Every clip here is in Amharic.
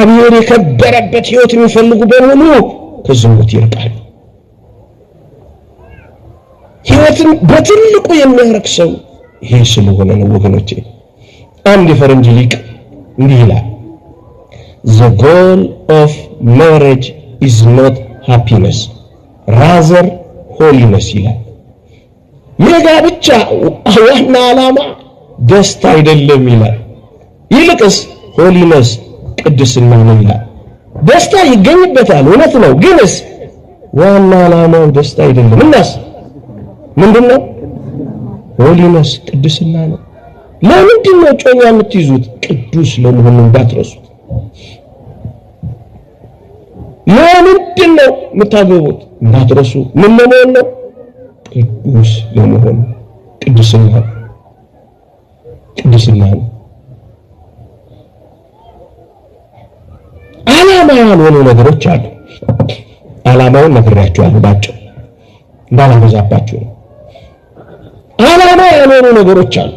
እግዚአብሔር የከበረበት ሕይወት የሚፈልጉ በሙሉ ከዝሙት ይርቃሉ። ሕይወትን በትልቁ የሚያረክሰው ይሄ ስለሆነ ነው ወገኖቼ። አንድ የፈረንጅ ሊቅ እንዲህ ይላል፣ the goal of marriage is not happiness rather holiness ይላል። የጋብቻ ዋና ዓላማ ደስታ አይደለም ይላል፣ ይልቅስ ሆሊነስ ቅድስና ነው ይላል። ደስታ ይገኝበታል እውነት ነው፣ ግንስ ዋና ዓላማው ደስታ አይደለም። እናስ ምንድነው? ሆሊነስ ቅድስና ነው። ለምንድን ነው ጮኛ የምትይዙት? ቅዱስ ለመሆኑ እንዳትረሱት። ለምንድን ነው የምታገቡት? እንዳትረሱ። ምን ለመሆን ነው? ቅዱስ ለመሆን። ቅድስና ነው። ዓላማ ያልሆኑ ነገሮች አሉ። ዓላማውን ነግሬያችኋለሁ ባጭሩ እንዳላበዛባችሁ ነው። ዓላማ ያልሆኑ ነገሮች አሉ።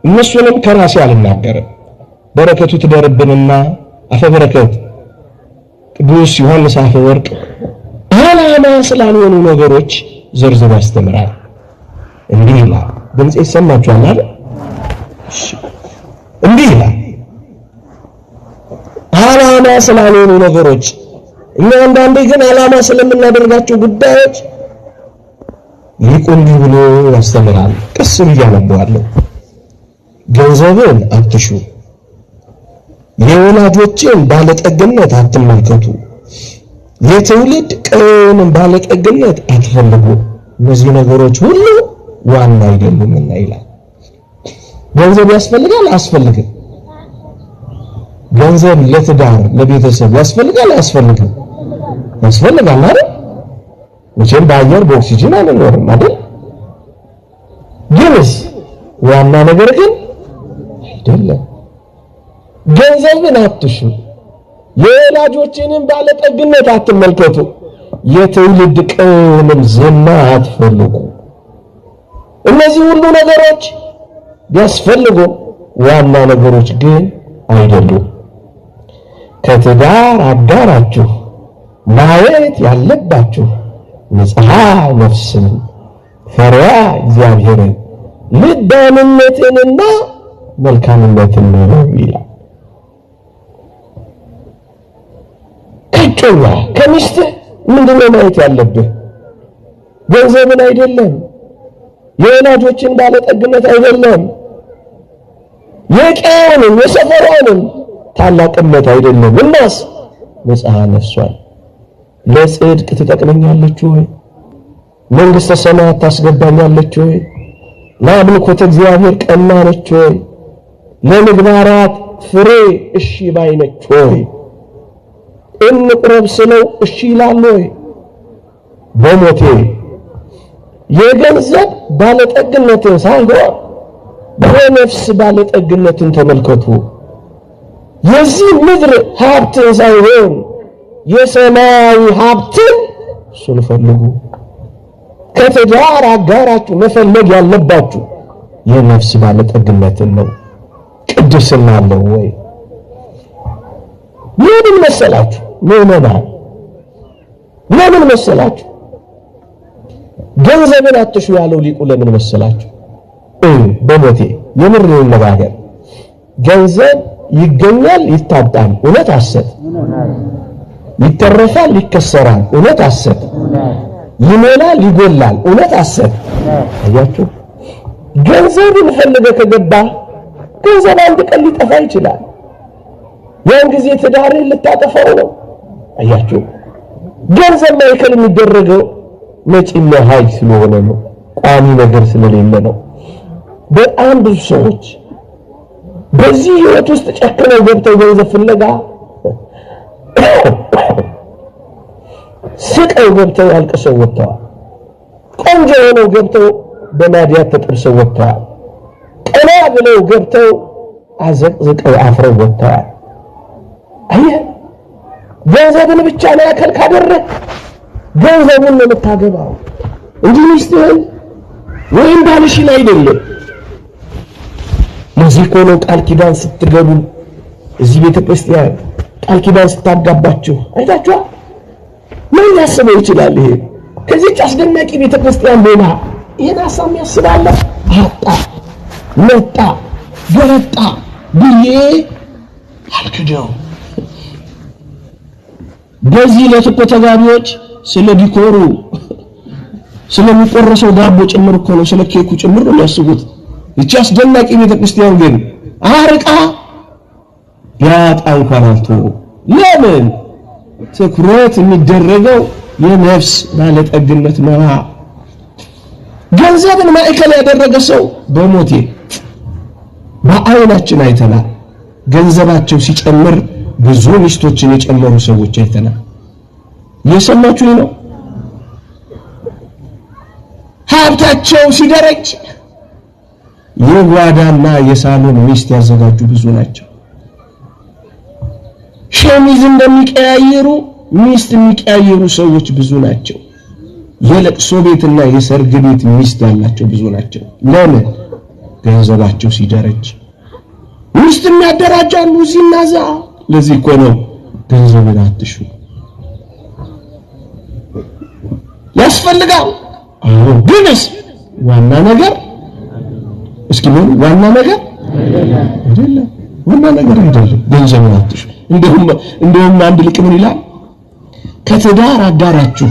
እነሱንም ከራሴ አልናገርም። በረከቱ ትደርብንና አፈበረከት ቅዱስ ዮሐንስ አፈወርቅ ዓላማ ስላልሆኑ ነገሮች ዝርዝር ያስተምራል። እንዲህ ይላል። ድምጽ ይሰማችኋል አይደል? እንዲህ ይላል፣ ዓላማ ስላልሆኑ ነገሮች። እኛ አንዳንዴ ግን ዓላማ ስለምናደርጋቸው ጉዳዮች ሊቁ እንዲህ ብሎ ያስተምራል። ቀስ ብዬ አነበዋለሁ። ገንዘብን አትሹ፣ የወላጆችን ባለጠግነት አትመልከቱ፣ የትውልድ ቀዮንን ባለጠግነት አትፈልጉ፣ እነዚህ ነገሮች ሁሉ ዋና አይደሉምና ይላል። ገንዘብ ያስፈልጋል አያስፈልግም? ገንዘብ ለትዳር ለቤተሰብ ያስፈልጋል አያስፈልግም? ያስፈልጋል አይደል? መቼም በአየር በኦክሲጅን አንኖርም አይደል? ግንስ ዋና ነገር ግን አይደለም። ገንዘብን አትሹ፣ የወላጆችንም ባለጠግነት አትመልከቱ፣ የትውልድ ቀዮንም ዝና አትፈልጉ። እነዚህ ሁሉ ነገሮች ቢያስፈልጉ ዋና ነገሮች ግን አይደሉም። ከትዳር አጋራችሁ ማየት ያለባችሁ ንጽሐ ነፍስን፣ ፈሪሃ እግዚአብሔርን፣ ልባምነትንና መልካምነትን ነው ይላል። ከጮኛ ከሚስትህ ምንድነው ማየት ያለብህ? ገንዘብን አይደለም፣ የወላጆችን ባለጠግነት አይደለም፣ የቀዮንም የሰፈሯንም ታላቅነት አይደለም። እናስ ንጽሐ ነፍሷን። ለጽድቅ ትጠቅመኛለች ወይ? መንግሥተ ሰማያት ታስገባኛለች ወይ? ለአምልኮተ እግዚአብሔር ቀና ነች ወይ? ለምግባራት ፍሬ እሺ ባይ ነች ወይ? እንቁረብ ስለው እሺ ይላል ወይ? በሞቴ የገንዘብ ባለጠግነትን ሳይሆን በነፍስ ባለጠግነትን ተመልከቱ። የዚህ ምድር ሀብትን ሳይሆን የሰማያዊ ሀብትን እሱን ፈልጉ። ከትዳር አጋራችሁ መፈለግ ያለባችሁ የነፍስ ባለጠግነትን ነው። ቅድስና አለው ወይ? ለምን መሰላችሁ? ምዕመናን ለምን መሰላችሁ? ገንዘብን አትሹ ያለው ሊቁ ለምን መሰላችሁ? በሞቴ የምር ነገር ገንዘብ ይገኛል ይታጣል፣ እውነት ሐሰት፣ ይተረፋል ይከሰራል፣ እውነት ሐሰት፣ ይሞላል ይጎላል፣ እውነት ሐሰት። አያችሁ፣ ገንዘብን ፈልገህ ከገባ ገንዘብ አንድ ቀን ሊጠፋ ይችላል። ያን ጊዜ ትዳርን ልታጠፋው ነው። አያችሁ፣ ገንዘብ ማይከል የሚደረገው መጪና ኃይል ስለሆነ ነው፣ ቋሚ ነገር ስለሌለ ነው። በጣም ብዙ ሰዎች በዚህ ህይወት ውስጥ ጨክነው ገብተው ገንዘብ ፍለጋ ስቀው ገብተው አልቅሰው ወጥተዋል። ቆንጆ ሆነው ገብተው በማዲያት ተጠብሰው ወጥተዋል። ቀና ብለው ገብተው አዘቅዝቀው አፍረው ወጥተዋል። አየህ፣ ገንዘብን ብቻ ማዕከል ካደረግ ገንዘቡን ነው የምታገባው እንጂ ሚስትህን ወይም ባልሽን አይደለም። ለዚህ እኮ ነው ቃል ኪዳን ስትገቡ እዚህ ቤተ ክርስቲያን ቃል ኪዳን ስታጋባችሁ አይታችኋል? ምን ያስበው ይችላል? ይሄ ከዚህ አስደናቂ ቤተክርስቲያን ሌላ ይሄን ሐሳብ ያስባል? አጣ መጣ ገረጣ ብዬ አልክደው። በዚህ ለተቆ ተጋቢዎች ስለ ዲኮሩ ስለሚቆረሰው ዳቦ ጭምር እኮ ነው፣ ስለ ኬኩ ጭምር ነው የሚያስቡት። እቺ አስደናቂ ቤተክርስቲያን ግን አርቃ ያጣ እንኳን አልተወው። ለምን? ትኩረት የሚደረገው የነፍስ ባለጠግነት ነው። ገንዘብን ማዕከል ያደረገ ሰው በሞቴ በአይናችን አይተናል። ገንዘባቸው ሲጨምር ብዙ ሚስቶችን የጨመሩ ሰዎች አይተናል። የሰማችሁ ነው። ሀብታቸው ሲደረጅ የጓዳና የሳሎን ሚስት ያዘጋጁ ብዙ ናቸው። ሸሚዝ እንደሚቀያየሩ ሚስት የሚቀያየሩ ሰዎች ብዙ ናቸው። የለቅሶ ቤትና የሰርግ ቤት ሚስት ያላቸው ብዙ ናቸው። ለምን? ገንዘባቸው ሲደረጅ። ሚስት የሚያደራጃሉ እዚህና እዛ። ለዚህ እኮ ነው ገንዘብን አትሹ። ያስፈልጋል። አዎ፣ ግንስ ዋና ነገር እስኪ ምን ዋና ነገር አይደለም። ዋና ነገር አይደለም። ገንዘብን አትሹ። እንደውም አንድ ሊቅ ምን ይላል? ከትዳር አጋራችሁ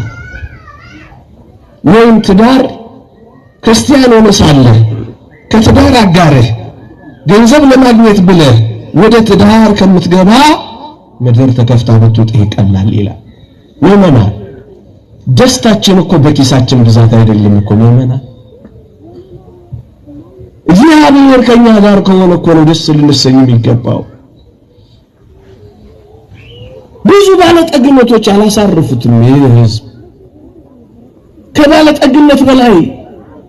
ወይም ትዳር ክርስቲያን ሆነ ሳለ ከትዳር አጋርህ ገንዘብ ለማግኘት ብለህ ወደ ትዳር ከምትገባ ምድር ተከፍታ ብትወጣ ይቀላል ይላል። ወመና ደስታችን እኮ በኪሳችን ብዛት አይደለም እኮ ወመና እግዚአብሔር ከኛ ጋር ከሆነ እኮ ነው ደስ ልንሰኝ የሚገባው። ብዙ ባለጠግነቶች አላሳርፉትም። ይህ ህዝብ ከባለጠግነት በላይ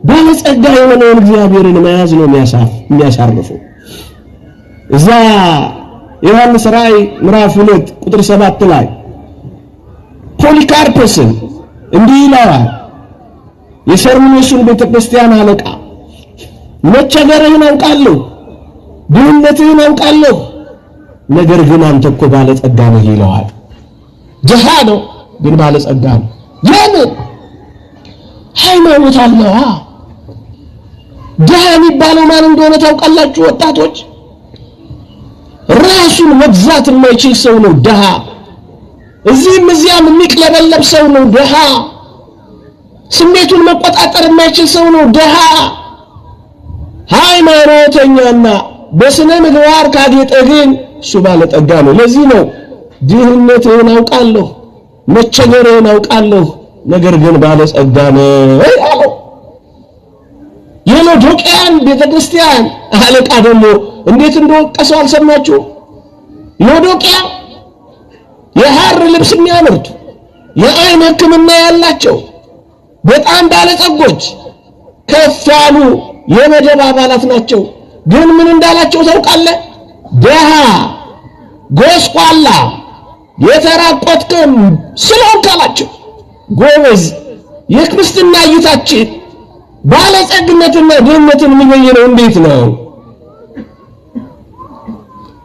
ባለጸጋ የሆነውን እግዚአብሔርን መያዝ ነው የሚያሳርፈው። እዛ ዮሐንስ ራእይ ምዕራፍ 2 ቁጥር 7 ላይ ፖሊካርፖስን እንዲህ ይላል፣ የሰርሙኔሱን ቤተክርስቲያን አለቃ መቸገርህን አውቃለሁ፣ ድህነትህን አውቃለሁ፣ ነገር ግን አንተ እኮ ባለጸጋ ነህ ይለዋል። ድሃ ነው ግን ባለጸጋ ነው። ለምን? ሃይማኖት አለው። ድሃ የሚባለው ማን እንደሆነ ታውቃላችሁ ወጣቶች? ራሱን መግዛት የማይችል ሰው ነው ድሃ። እዚህም እዚያም የሚቅለበለብ ሰው ነው ድሃ። ስሜቱን መቆጣጠር የማይችል ሰው ነው ድሃ። ሃይማኖተኛና በስነ ምግባር ካጌጠ ግን እሱ ባለጠጋ ነው። ለዚህ ነው ድህነትህን አውቃለሁ፣ መቸገርህን አውቃለሁ፣ ነገር ግን ባለጸጋ ነህ አለው። የሎዶቅያን ቤተክርስቲያን አለቃ ደግሞ እንዴት እንደወቀሰው አልሰማችሁ? ሎዶቅያ የሐር ልብስ የሚያመርቱ የአይን ሕክምና ያላቸው በጣም ባለጸጎች ከፍ ያሉ የመደብ አባላት ናቸው። ግን ምን እንዳላቸው ታውቃለህ? ደሃ ጎስቋላ የተራቆትከም ስለሆንክ አላቸው። ጎበዝ፣ የክርስትና እይታችን ባለጸግነትና ድህነትን የሚበይነው እንዴት ነው?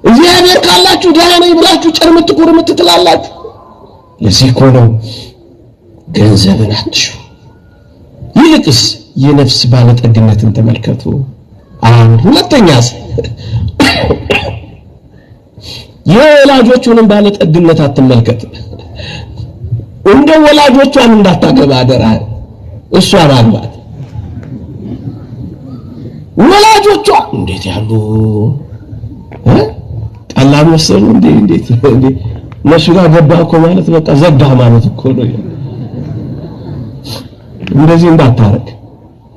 እግዚአብሔር ካላችሁ ደሃ ነኝ ብላችሁ ጭርምት ኩርምት ትላላችሁ። ለዚህ እኮ ነው ገንዘብን አትሹ፣ ይልቅስ የነፍስ ባለጠግነትን ተመልከቱ። ሁለተኛስ የወላጆቹንም ባለጠግነት አትመልከት። እንደ ወላጆቿን እንዳታገባ አደራ። እሷን አግባት። ወላጆቿ እንዴት ያሉ ቀላል መሰሉ እንዴ? እንዴት እነሱ ጋር ገባህ እኮ ማለት በቃ ዘጋህ ማለት እኮ ነው። እንደዚህ እንዳታረግ።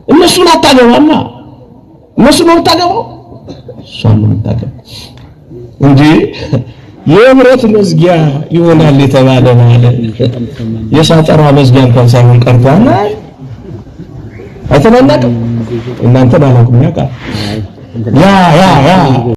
እነሱን አታገባማ። እነሱ ነው የምታገባው፣ እሷን ነው የምታገባው እንጂ የብረት መዝጊያ ይሆናል የተባለ ማለት የሳጠራ መዝጊያ እንኳን ሳይሆን ቀርቷል። አይተናናቅም እናንተ ባላቁም ያውቃል ያ